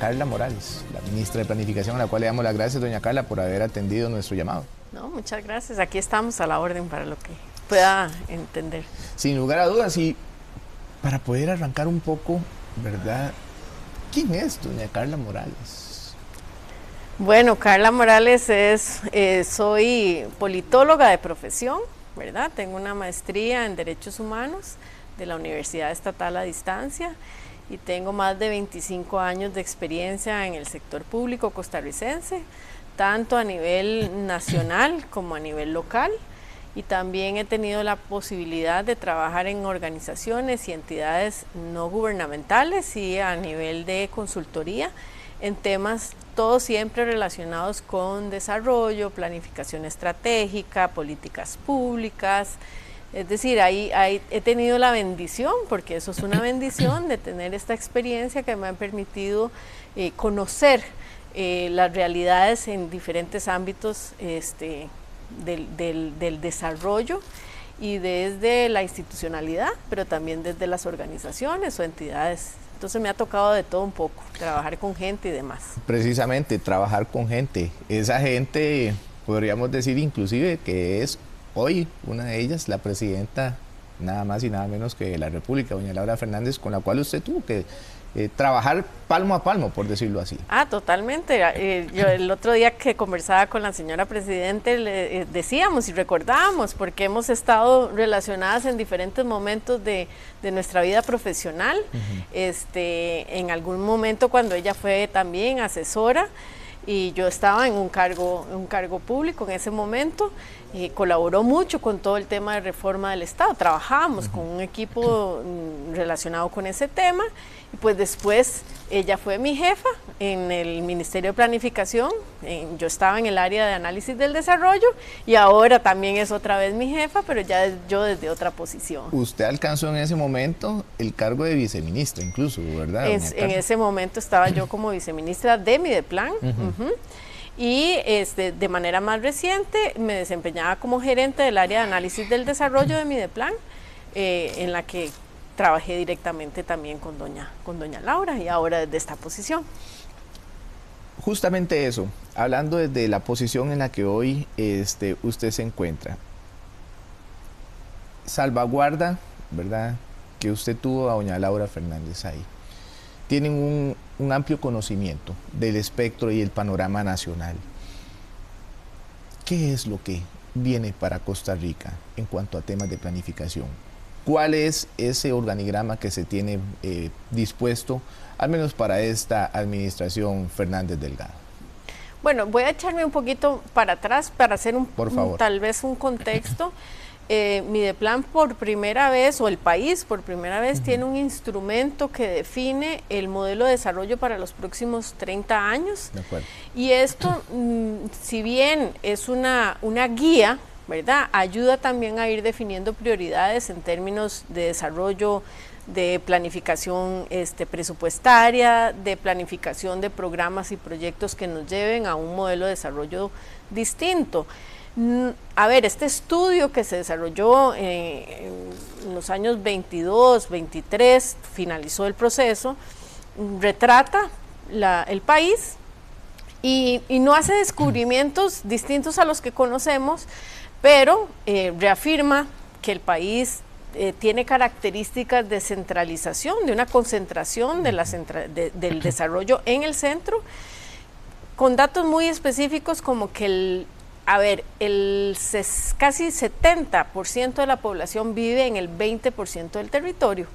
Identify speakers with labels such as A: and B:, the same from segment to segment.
A: Carla Morales, la ministra de Planificación, a la cual le damos las gracias, doña Carla, por haber atendido nuestro llamado.
B: No, muchas gracias. Aquí estamos a la orden para lo que pueda entender.
A: Sin lugar a dudas, y para poder arrancar un poco, ¿verdad? ¿Quién es doña Carla Morales?
B: Bueno, Carla Morales soy politóloga de profesión, ¿verdad? Tengo una maestría en Derechos Humanos de la Universidad Estatal a Distancia y tengo más de 25 años de experiencia en el sector público costarricense, tanto a nivel nacional como a nivel local, y también he tenido la posibilidad de trabajar en organizaciones y entidades no gubernamentales y a nivel de consultoría en temas todos siempre relacionados con desarrollo, planificación estratégica, políticas públicas. Es decir, ahí he tenido la bendición, porque eso es una bendición, de tener esta experiencia que me ha permitido conocer las realidades en diferentes ámbitos del desarrollo, y desde la institucionalidad, pero también desde las organizaciones o entidades. Entonces me ha tocado de todo un poco, trabajar con gente y demás.
A: Precisamente, trabajar con gente. Esa gente, podríamos decir inclusive que es hoy una de ellas, la presidenta nada más y nada menos que de la República, doña Laura Fernández, con la cual usted tuvo que trabajar palmo a palmo, por decirlo así.
B: Totalmente. Yo el otro día que conversaba con la señora Presidente, le decíamos y recordábamos, porque hemos estado relacionadas en diferentes momentos de nuestra vida profesional. En algún momento cuando ella fue también asesora, y yo estaba en un cargo público en ese momento, colaboró mucho con todo el tema de reforma del Estado, trabajábamos con un equipo relacionado con ese tema, y pues después ella fue mi jefa en el Ministerio de Planificación, yo estaba en el área de análisis del desarrollo, y ahora también es otra vez mi jefa, pero ya yo desde otra posición.
A: Usted alcanzó en ese momento el cargo de viceministra incluso, ¿verdad?
B: En ese momento estaba yo como viceministra de Mideplan. Y de manera más reciente me desempeñaba como gerente del área de análisis del desarrollo de Mideplan, en la que trabajé directamente también con doña Laura, y ahora desde esta posición.
A: Justamente eso, hablando desde la posición en la que hoy usted se encuentra, salvaguarda, ¿verdad?, que usted tuvo a doña Laura Fernández ahí. Tienen un amplio conocimiento del espectro y el panorama nacional. ¿Qué es lo que viene para Costa Rica en cuanto a temas de planificación? ¿Cuál es ese organigrama que se tiene dispuesto, al menos para esta administración Fernández Delgado?
B: Bueno, voy a echarme un poquito para atrás para hacer tal vez un contexto. Mideplan por primera vez, o el país por primera vez, tiene un instrumento que define el modelo de desarrollo para los próximos 30 años.
A: De acuerdo.
B: Y esto, si bien es una guía, ¿verdad?, ayuda también a ir definiendo prioridades en términos de desarrollo, de planificación presupuestaria, de planificación de programas y proyectos que nos lleven a un modelo de desarrollo distinto. A ver, este estudio que se desarrolló en los años 22, 23, finalizó el proceso, retrata el país y no hace descubrimientos distintos a los que conocemos, pero reafirma que el país tiene características de centralización, de una concentración del desarrollo en el centro, con datos muy específicos como que casi 70% de la población vive en el 20% del territorio,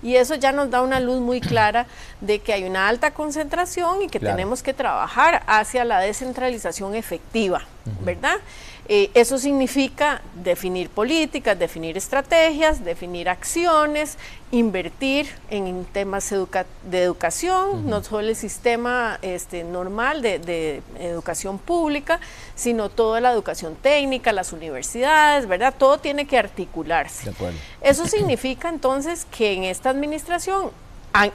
B: y eso ya nos da una luz muy clara de que hay una alta concentración y que tenemos que trabajar hacia la descentralización efectiva, ¿verdad? Eso significa definir políticas, definir estrategias, definir acciones, invertir en temas de educación, no solo el sistema normal de educación pública, sino toda la educación técnica, las universidades, ¿verdad? Todo tiene que articularse.
A: De acuerdo.
B: Eso significa entonces que en esta administración,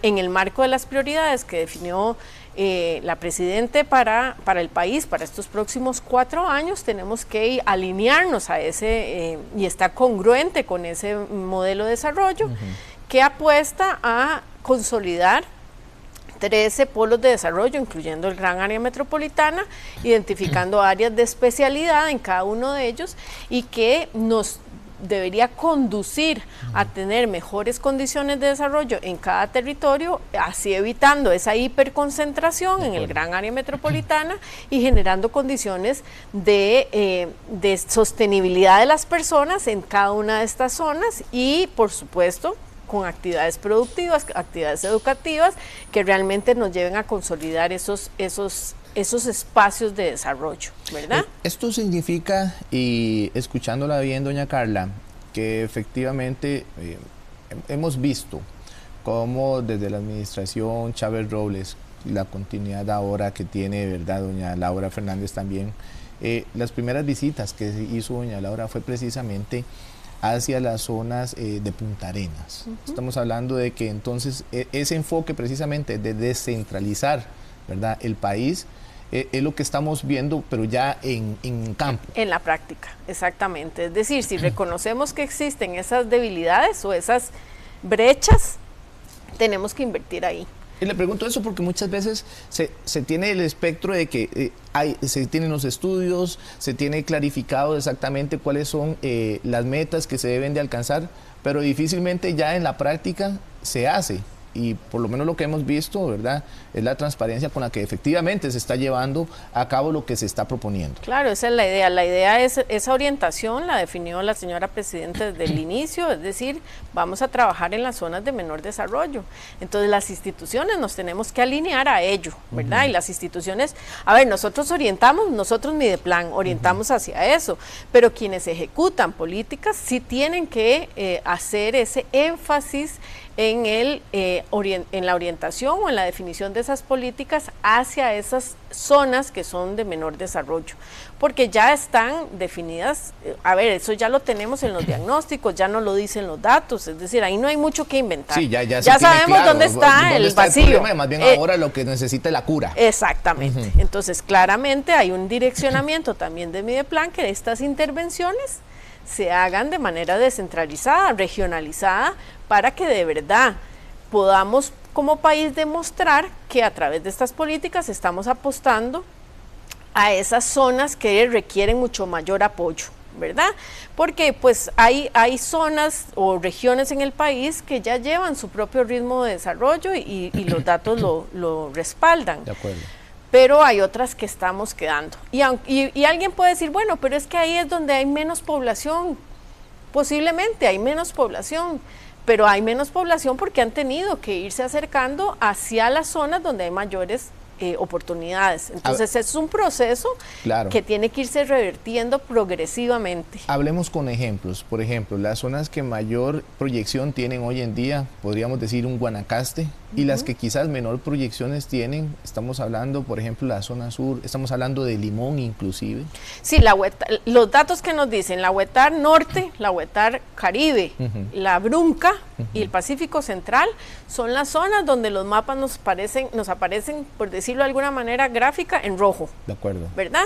B: en el marco de las prioridades que definió la Presidente para el país, para estos próximos 4 años, tenemos que alinearnos a ese, y está congruente con ese modelo de desarrollo que apuesta a consolidar 13 polos de desarrollo, incluyendo el gran área metropolitana, identificando áreas de especialidad en cada uno de ellos y que nos debería conducir a tener mejores condiciones de desarrollo en cada territorio, así evitando esa hiperconcentración en el gran área metropolitana y generando condiciones de sostenibilidad de las personas en cada una de estas zonas y, por supuesto, con actividades productivas, actividades educativas que realmente nos lleven a consolidar esos espacios de desarrollo, ¿verdad?
A: Esto significa, y escuchándola bien, doña Carla, que efectivamente hemos visto cómo desde la administración Chávez Robles, la continuidad ahora que tiene, ¿verdad?, doña Laura Fernández también, las primeras visitas que hizo doña Laura fue precisamente hacia las zonas de Punta Arenas. Estamos hablando de que entonces ese enfoque precisamente de descentralizar, ¿verdad?, el país, es lo que estamos viendo, pero ya en campo. En
B: la práctica, exactamente. Es decir, si reconocemos que existen esas debilidades o esas brechas, tenemos que invertir ahí.
A: Y le pregunto eso porque muchas veces se tiene el espectro de que se tienen los estudios, se tiene clarificado exactamente cuáles son las metas que se deben de alcanzar, pero difícilmente ya en la práctica se hace. Y por lo menos lo que hemos visto, ¿verdad?, es la transparencia con la que efectivamente se está llevando a cabo lo que se está proponiendo.
B: Claro, esa es la idea. La idea es, esa orientación la definió la señora Presidenta desde el inicio, es decir, vamos a trabajar en las zonas de menor desarrollo. Entonces las instituciones nos tenemos que alinear a ello, ¿verdad? Y las instituciones, a ver, nosotros orientamos, nosotros Mideplan, orientamos hacia eso, pero quienes ejecutan políticas sí tienen que hacer ese énfasis en la orientación o en la definición de esas políticas hacia esas zonas que son de menor desarrollo, porque ya están definidas, a ver, eso ya lo tenemos en los diagnósticos, ya nos lo dicen los datos, es decir, ahí no hay mucho que inventar.
A: Sí, ya
B: sabemos
A: claro,
B: dónde está el vacío. El problema,
A: más bien ahora lo que necesita es la cura.
B: Exactamente, entonces claramente hay un direccionamiento también de Mideplan que estas intervenciones se hagan de manera descentralizada, regionalizada, para que de verdad podamos como país demostrar que a través de estas políticas estamos apostando a esas zonas que requieren mucho mayor apoyo, ¿verdad? Porque pues hay zonas o regiones en el país que ya llevan su propio ritmo de desarrollo y los datos lo respaldan.
A: De acuerdo.
B: Pero hay otras que estamos quedando. Y alguien puede decir, bueno, pero es que ahí es donde hay menos población. Posiblemente hay menos población, pero hay menos población porque han tenido que irse acercando hacia las zonas donde hay mayores oportunidades. Entonces es un proceso que tiene que irse revertiendo progresivamente.
A: Hablemos con ejemplos. Por ejemplo, las zonas que mayor proyección tienen hoy en día, podríamos decir un Guanacaste, y las que quizás menor proyecciones tienen, estamos hablando, por ejemplo, la zona sur, estamos hablando de Limón inclusive.
B: Sí, los datos que nos dicen, la Huetar Norte, la Huetar Caribe, la Brunca y el Pacífico Central, son las zonas donde los mapas nos aparecen, por decirlo de alguna manera gráfica, en rojo.
A: De acuerdo.
B: ¿Verdad?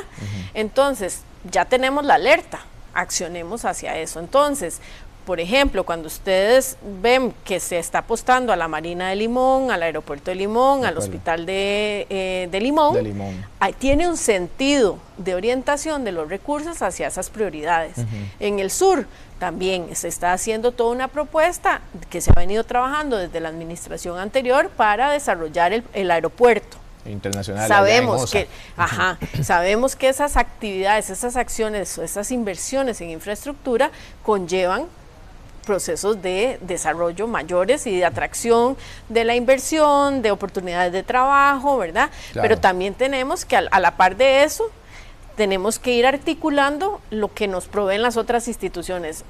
B: Entonces, ya tenemos la alerta, accionemos hacia eso. Entonces, por ejemplo, cuando ustedes ven que se está apostando a la Marina de Limón, al aeropuerto de Limón, al hospital de Limón, ahí tiene un sentido de orientación de los recursos hacia esas prioridades. En el sur también se está haciendo toda una propuesta que se ha venido trabajando desde la administración anterior para desarrollar el aeropuerto
A: internacional.
B: Sabemos que esas actividades, esas acciones, esas inversiones en infraestructura conllevan procesos de desarrollo mayores y de atracción de la inversión, de oportunidades de trabajo, ¿verdad? Claro. Pero también tenemos que a la par de eso, tenemos que ir articulando lo que nos proveen las otras instituciones.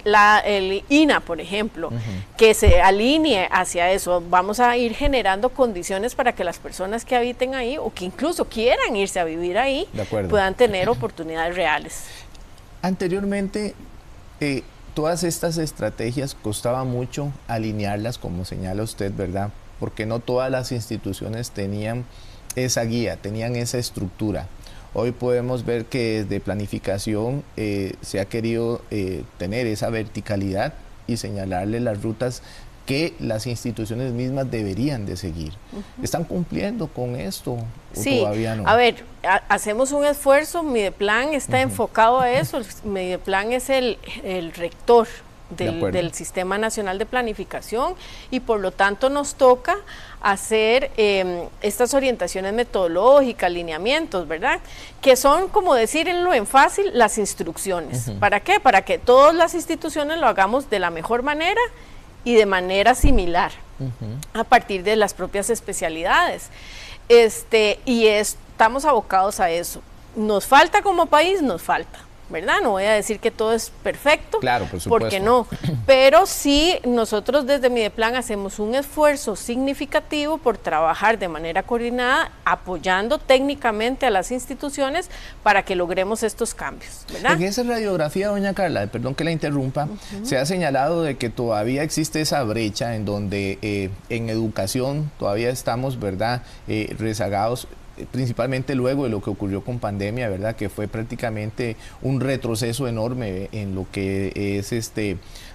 B: El INA, por ejemplo, que se alinee hacia eso. Vamos a ir generando condiciones para que las personas que habiten ahí o que incluso quieran irse a vivir ahí puedan tener oportunidades reales.
A: Anteriormente, todas estas estrategias costaba mucho alinearlas, como señala usted, ¿verdad? Porque no todas las instituciones tenían esa guía, tenían esa estructura. Hoy podemos ver que desde planificación se ha querido tener esa verticalidad y señalarle las rutas que las instituciones mismas deberían de seguir. ¿Están cumpliendo con esto o todavía no?
B: A ver, hacemos un esfuerzo, Mideplan está enfocado a eso, Mideplan es el rector del Sistema Nacional de Planificación y por lo tanto nos toca hacer estas orientaciones metodológicas, lineamientos, ¿verdad? Que son, como decirlo en fácil, las instrucciones. ¿Para qué? Para que todas las instituciones lo hagamos de la mejor manera y de manera similar, a partir de las propias especialidades. Estamos abocados a eso. ¿Nos falta como país? Nos falta, ¿verdad? No voy a decir que todo es perfecto,
A: claro, por supuesto,
B: porque no, pero sí nosotros desde Mideplan hacemos un esfuerzo significativo por trabajar de manera coordinada, apoyando técnicamente a las instituciones para que logremos estos cambios, ¿verdad?
A: En esa radiografía, doña Carla, perdón que la interrumpa, se ha señalado de que todavía existe esa brecha en donde en educación todavía estamos, ¿verdad?, rezagados, principalmente luego de lo que ocurrió con pandemia, ¿verdad?, que fue prácticamente un retroceso enorme en lo que es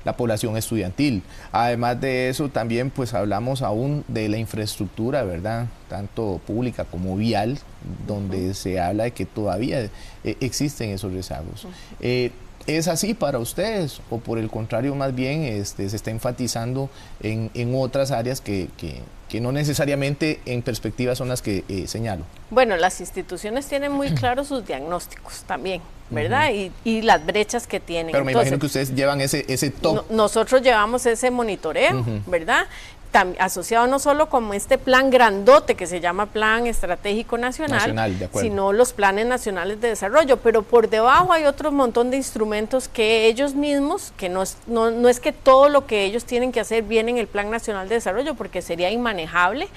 A: la población estudiantil. Además de eso, también pues hablamos aún de la infraestructura, ¿verdad?, tanto pública como vial, donde se habla de que todavía existen esos rezagos. ¿Es así para ustedes o por el contrario más bien se está enfatizando en otras áreas que no necesariamente en perspectiva son las que señalo?
B: Bueno, las instituciones tienen muy claros sus diagnósticos también, ¿verdad? Y las brechas que tienen.
A: Pero me imagino que ustedes llevan ese top.
B: Nosotros llevamos ese monitoreo, ¿verdad? Asociado no solo como este plan grandote que se llama Plan Estratégico Nacional, sino los planes nacionales de desarrollo, pero por debajo hay otro montón de instrumentos que ellos mismos, que no es que todo lo que ellos tienen que hacer viene en el Plan Nacional de Desarrollo porque sería inmanejable,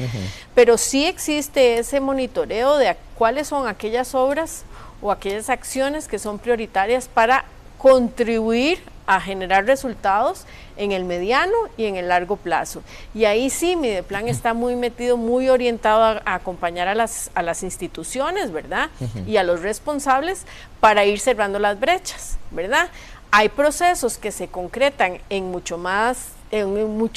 B: pero sí existe ese monitoreo de cuáles son aquellas obras o aquellas acciones que son prioritarias para contribuir a generar resultados en el mediano y en el largo plazo. Y ahí sí, Mideplan está muy metido, muy orientado a acompañar a las instituciones, ¿verdad? Y a los responsables para ir cerrando las brechas, ¿verdad? Hay procesos que se concretan en mucho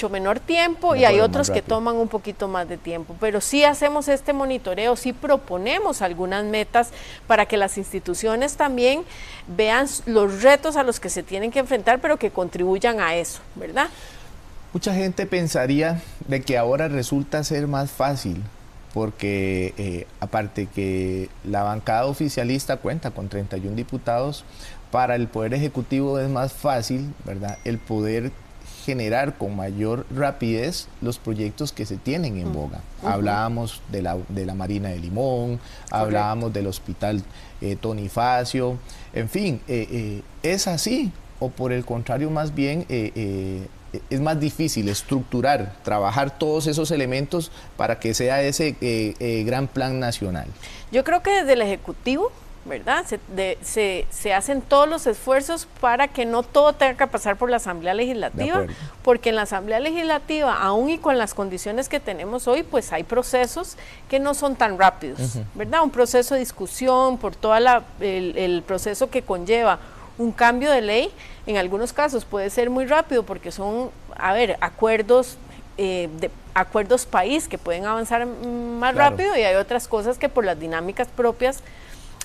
B: menor tiempo y hay otros que toman un poquito más de tiempo, pero sí hacemos este monitoreo, sí proponemos algunas metas para que las instituciones también vean los retos a los que se tienen que enfrentar, pero que contribuyan a eso, ¿verdad?
A: Mucha gente pensaría de que ahora resulta ser más fácil, porque aparte que la bancada oficialista cuenta con 31 diputados, para el Poder Ejecutivo es más fácil, ¿verdad?, el poder generar con mayor rapidez los proyectos que se tienen en boga. Hablábamos de la Marina de Limón, hablábamos del Hospital Tonifacio, en fin, ¿es así? O por el contrario, más bien es más difícil estructurar, trabajar todos esos elementos para que sea ese gran plan nacional.
B: Yo creo que desde el Ejecutivo, ¿verdad?, se hacen todos los esfuerzos para que no todo tenga que pasar por la Asamblea Legislativa, porque en la Asamblea Legislativa, aún y con las condiciones que tenemos hoy, pues hay procesos que no son tan rápidos, ¿verdad? Un proceso de discusión por todo el proceso que conlleva un cambio de ley, en algunos casos puede ser muy rápido porque son, acuerdos acuerdos país que pueden avanzar más rápido, y hay otras cosas que por las dinámicas propias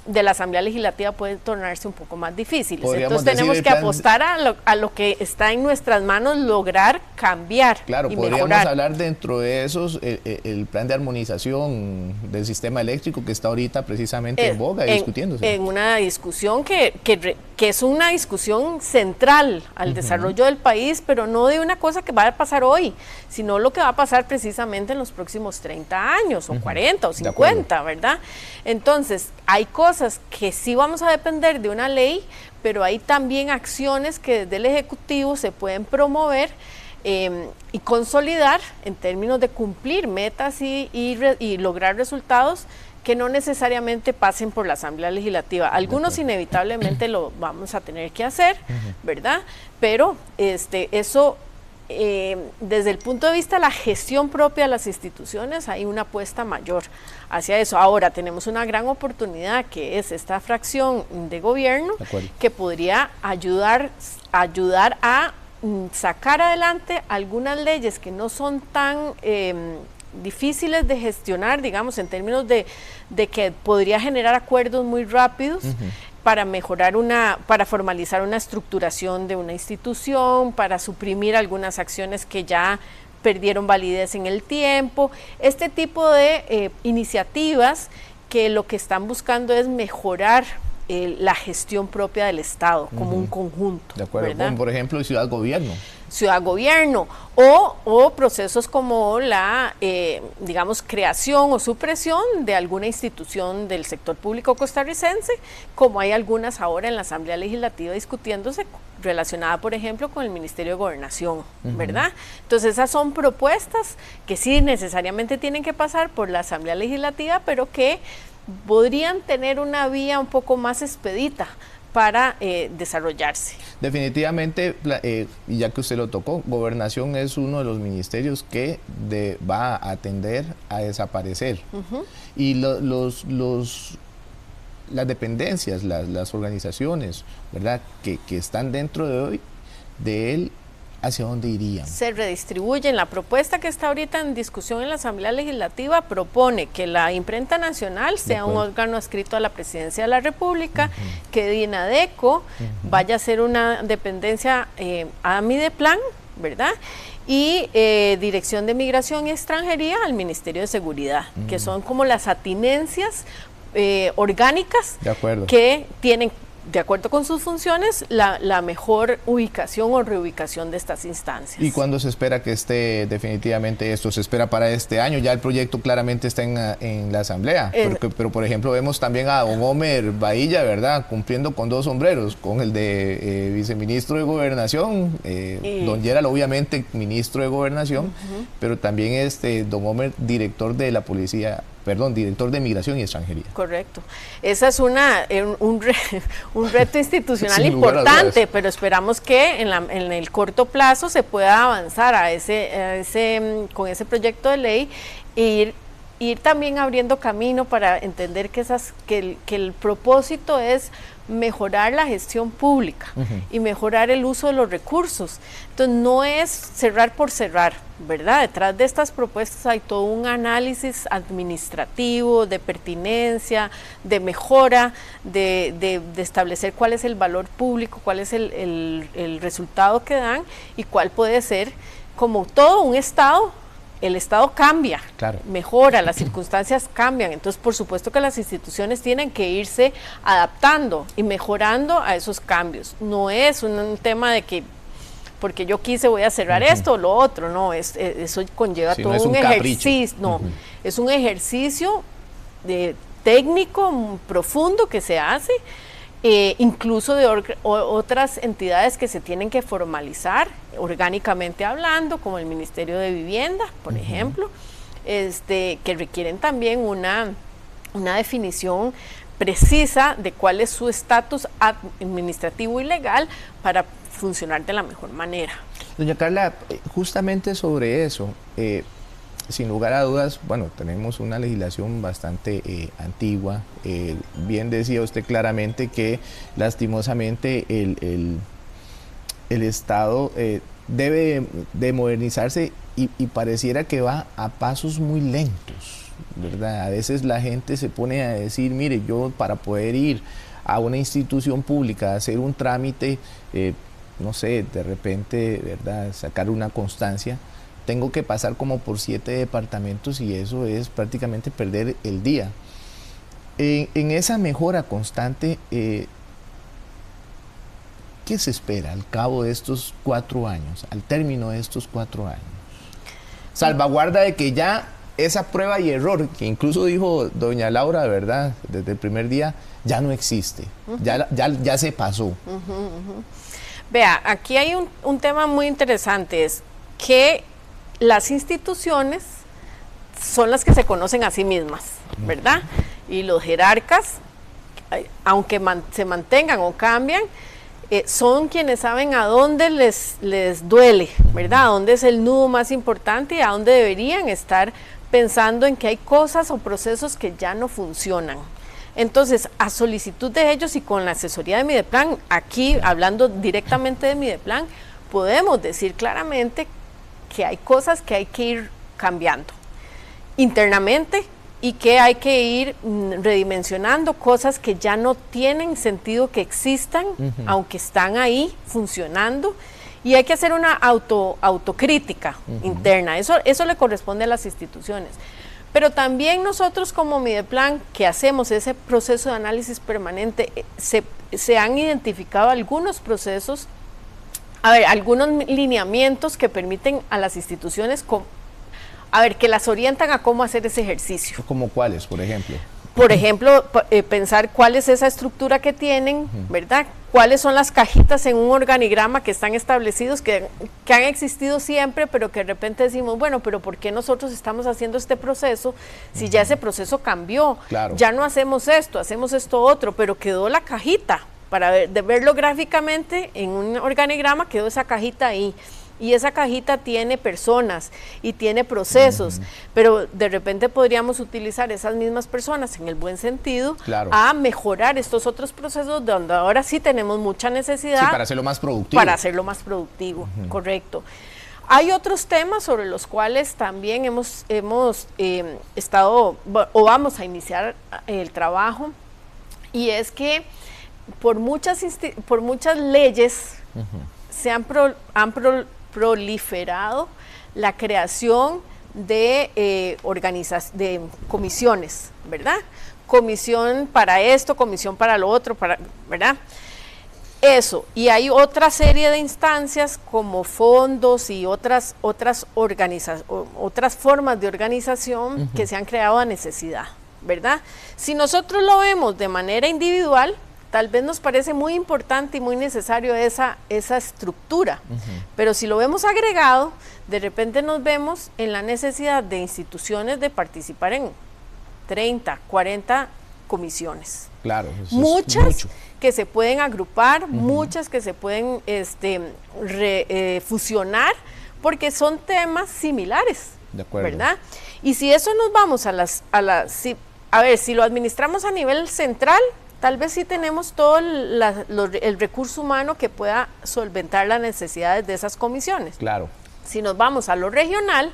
B: de la Asamblea Legislativa pueden tornarse un poco más difíciles. Entonces tenemos que apostar a lo que está en nuestras manos, lograr cambiar y
A: podríamos
B: mejorar.
A: hablar dentro de esos el plan de armonización del sistema eléctrico que está ahorita precisamente en boga y discutiéndose.
B: En una discusión que es una discusión central al desarrollo del país, pero no de una cosa que va a pasar hoy, sino lo que va a pasar precisamente en los próximos 30 años, o 40 o 50, ¿verdad? Entonces, hay cosas que sí vamos a depender de una ley, pero hay también acciones que desde el Ejecutivo se pueden promover y consolidar en términos de cumplir metas y lograr resultados que no necesariamente pasen por la Asamblea Legislativa. Algunos inevitablemente lo vamos a tener que hacer, ¿verdad? Pero eso, desde el punto de vista de la gestión propia de las instituciones, hay una apuesta mayor hacia eso. Ahora tenemos una gran oportunidad, que es esta fracción de gobierno, que podría ayudar a sacar adelante algunas leyes que no son tan difíciles de gestionar, digamos, en términos de que podría generar acuerdos muy rápidos para mejorar para formalizar una estructuración de una institución, para suprimir algunas acciones que ya perdieron validez en el tiempo, este tipo de iniciativas que lo que están buscando es mejorar la gestión propia del Estado como un conjunto.
A: De acuerdo, como por ejemplo ciudad-gobierno.
B: Ciudad-gobierno o procesos como la, digamos, creación o supresión de alguna institución del sector público costarricense, como hay algunas ahora en la Asamblea Legislativa discutiéndose, relacionada, por ejemplo, con el Ministerio de Gobernación, ¿verdad? Entonces, esas son propuestas que sí necesariamente tienen que pasar por la Asamblea Legislativa, pero que podrían tener una vía un poco más expedita para desarrollarse.
A: Definitivamente, y ya que usted lo tocó, Gobernación es uno de los ministerios que va a tender a desaparecer. Y las dependencias, las organizaciones, ¿verdad?, que están dentro de él, ¿hacia dónde irían?
B: Se redistribuyen. La propuesta que está ahorita en discusión en la Asamblea Legislativa propone que la Imprenta Nacional sea un órgano adscrito a la Presidencia de la República, que DINADECO vaya a ser una dependencia a Mideplan, ¿verdad?, y Dirección de Migración y Extranjería al Ministerio de Seguridad, que son como las atinencias orgánicas que tienen, de acuerdo con sus funciones, la mejor ubicación o reubicación de estas instancias.
A: ¿Y cuándo se espera que esté definitivamente esto? ¿Se espera para este año? Ya el proyecto claramente está en la Asamblea, pero por ejemplo vemos también a don Homer Bahilla, ¿verdad?, cumpliendo con dos sombreros, con el de viceministro de Gobernación, don Gerald obviamente ministro de Gobernación, pero también don Homer director de la policía, director de Migración y Extranjería.
B: Correcto. Esa es un reto institucional importante, pero esperamos que en el corto plazo se pueda avanzar con ese proyecto de ley e ir también abriendo camino para entender que el propósito es mejorar la gestión pública y mejorar el uso de los recursos. Entonces no es cerrar por cerrar, ¿verdad? Detrás de estas propuestas hay todo un análisis administrativo, de pertinencia, de mejora, de establecer cuál es el valor público, cuál es el resultado que dan y cuál puede ser, como todo un Estado. El Estado cambia, mejora, las circunstancias cambian, entonces por supuesto que las instituciones tienen que irse adaptando y mejorando a esos cambios. No es un tema de que porque yo quise voy a cerrar esto o lo otro, no, eso conlleva todo un ejercicio, es un ejercicio técnico profundo que se hace, incluso de otras entidades que se tienen que formalizar orgánicamente hablando, como el Ministerio de Vivienda, por ejemplo, que requieren también una definición precisa de cuál es su estatus administrativo y legal para funcionar de la mejor manera.
A: Doña Carla, justamente sobre eso, sin lugar a dudas, bueno, tenemos una legislación bastante antigua. Bien decía usted claramente que lastimosamente el Estado debe de modernizarse y pareciera que va a pasos muy lentos, ¿verdad? A veces la gente se pone a decir, mire, yo para poder ir a una institución pública a hacer un trámite, no sé, de repente, ¿verdad?, sacar una constancia, tengo que pasar como por 7 departamentos y eso es prácticamente perder el día. En esa mejora constante, ¿qué se espera al cabo de estos 4 años, al término de estos 4 años? Salvaguarda de que ya esa prueba y error, que incluso dijo doña Laura, ¿verdad?, desde el primer día, ya no existe, ya se pasó.
B: Vea, aquí hay un tema muy interesante, es que las instituciones son las que se conocen a sí mismas, ¿verdad? Y los jerarcas, aunque se mantengan o cambian, son quienes saben a dónde les duele, ¿verdad? A dónde es el nudo más importante y a dónde deberían estar pensando en que hay cosas o procesos que ya no funcionan. Entonces, a solicitud de ellos y con la asesoría de Mideplan, aquí hablando directamente de Mideplan, podemos decir claramente que hay cosas que hay que ir cambiando internamente y que hay que ir redimensionando cosas que ya no tienen sentido que existan, aunque están ahí funcionando, y hay que hacer una autocrítica interna. Eso le corresponde a las instituciones. Pero también nosotros como Mideplan, que hacemos ese proceso de análisis permanente, se han identificado algunos procesos, algunos lineamientos que permiten a las instituciones que las orientan a cómo hacer ese ejercicio.
A: ¿Como cuáles, por ejemplo?
B: Por ejemplo, pensar cuál es esa estructura que tienen, ¿verdad? Cuáles son las cajitas en un organigrama que están establecidos, que han existido siempre, pero que de repente decimos, bueno, pero ¿por qué nosotros estamos haciendo este proceso si ya ese proceso cambió?
A: Claro.
B: Ya no hacemos esto otro, pero quedó la cajita. Para verlo gráficamente en un organigrama, quedó esa cajita ahí. Y esa cajita tiene personas y tiene procesos, pero de repente podríamos utilizar esas mismas personas en el buen sentido,
A: claro,
B: a mejorar estos otros procesos donde ahora sí tenemos mucha necesidad.
A: Sí, para hacerlo más productivo.
B: Para hacerlo más productivo, correcto. Hay otros temas sobre los cuales también hemos estado, o vamos a iniciar el trabajo, y es que por muchas leyes se han proliferado la creación de comisiones, ¿verdad? Comisión para esto, comisión para lo otro, ¿verdad? Eso, y hay otra serie de instancias como fondos y otras formas de organización que se han creado a necesidad, ¿verdad? Si nosotros lo vemos de manera individual, tal vez nos parece muy importante y muy necesario esa estructura, pero si lo vemos agregado, de repente nos vemos en la necesidad de instituciones de participar en 30, 40 comisiones.
A: Claro,
B: muchas que se pueden agrupar, muchas que se pueden fusionar, porque son temas similares,
A: de acuerdo,
B: ¿verdad? Y si eso nos vamos si lo administramos a nivel central, tal vez sí tenemos todo el recurso humano que pueda solventar las necesidades de esas comisiones.
A: Claro.
B: Si nos vamos a lo regional,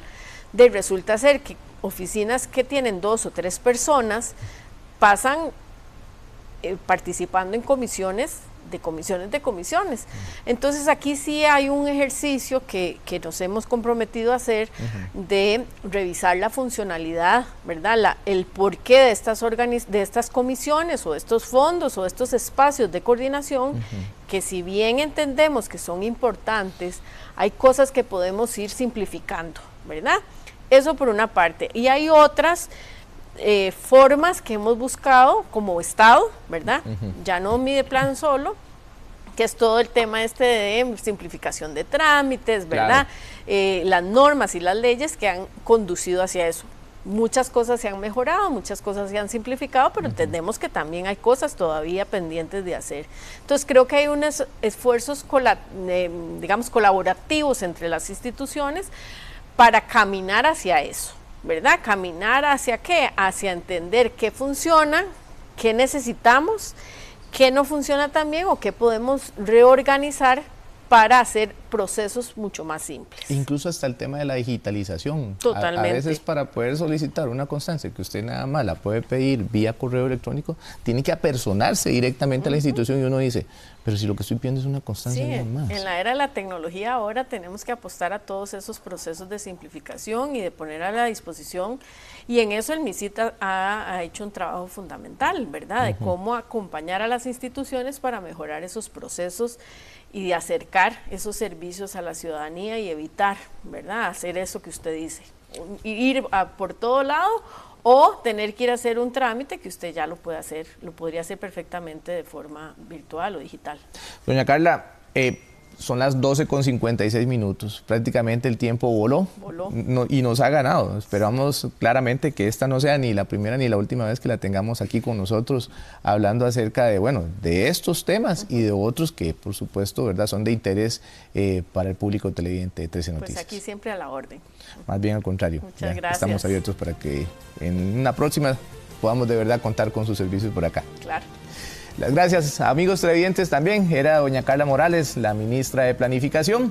B: resulta ser que oficinas que tienen 2 o 3 personas pasan participando en comisiones. Entonces aquí sí hay un ejercicio que nos hemos comprometido a hacer de revisar la funcionalidad, ¿verdad? El porqué de estas comisiones o de estos fondos o de estos espacios de coordinación, que si bien entendemos que son importantes, hay cosas que podemos ir simplificando, ¿verdad? Eso por una parte. Y hay otras formas que hemos buscado como Estado, ¿verdad? Ya no Mideplan solo, que es todo el tema de simplificación de trámites, ¿verdad? Claro. Las normas y las leyes que han conducido hacia eso. Muchas cosas se han mejorado, muchas cosas se han simplificado, pero entendemos que también hay cosas todavía pendientes de hacer. Entonces creo que hay unos esfuerzos colaborativos entre las instituciones para caminar hacia eso, ¿verdad? Caminar hacia ¿qué? Hacia entender qué funciona, qué necesitamos, qué no funciona tan bien o qué podemos reorganizar para hacer procesos mucho más simples.
A: Incluso hasta el tema de la digitalización.
B: Totalmente.
A: A veces para poder solicitar una constancia que usted nada más la puede pedir vía correo electrónico, tiene que apersonarse directamente a la institución y uno dice, pero si lo que estoy pidiendo es una constancia nada más.
B: En la era de la tecnología ahora tenemos que apostar a todos esos procesos de simplificación y de poner a la disposición, y en eso el MISIT ha hecho un trabajo fundamental, ¿verdad? De cómo acompañar a las instituciones para mejorar esos procesos y de acercar esos servicios a la ciudadanía y evitar, ¿verdad?, hacer eso que usted dice, ir por todo lado o tener que ir a hacer un trámite que usted ya lo puede hacer, lo podría hacer perfectamente de forma virtual o digital.
A: Doña Carla, son las 12:56, prácticamente el tiempo voló. Y nos ha ganado. Esperamos claramente que esta no sea ni la primera ni la última vez que la tengamos aquí con nosotros hablando acerca de estos temas y de otros que por supuesto, ¿verdad?, son de interés para el público televidente de 13 Noticias.
B: Pues aquí siempre a la orden.
A: Más bien al contrario.
B: Muchas gracias.
A: Estamos abiertos para que en una próxima podamos de verdad contar con sus servicios por acá.
B: Claro.
A: Las gracias, amigos televidentes, también era doña Carla Morales, la ministra de Planificación.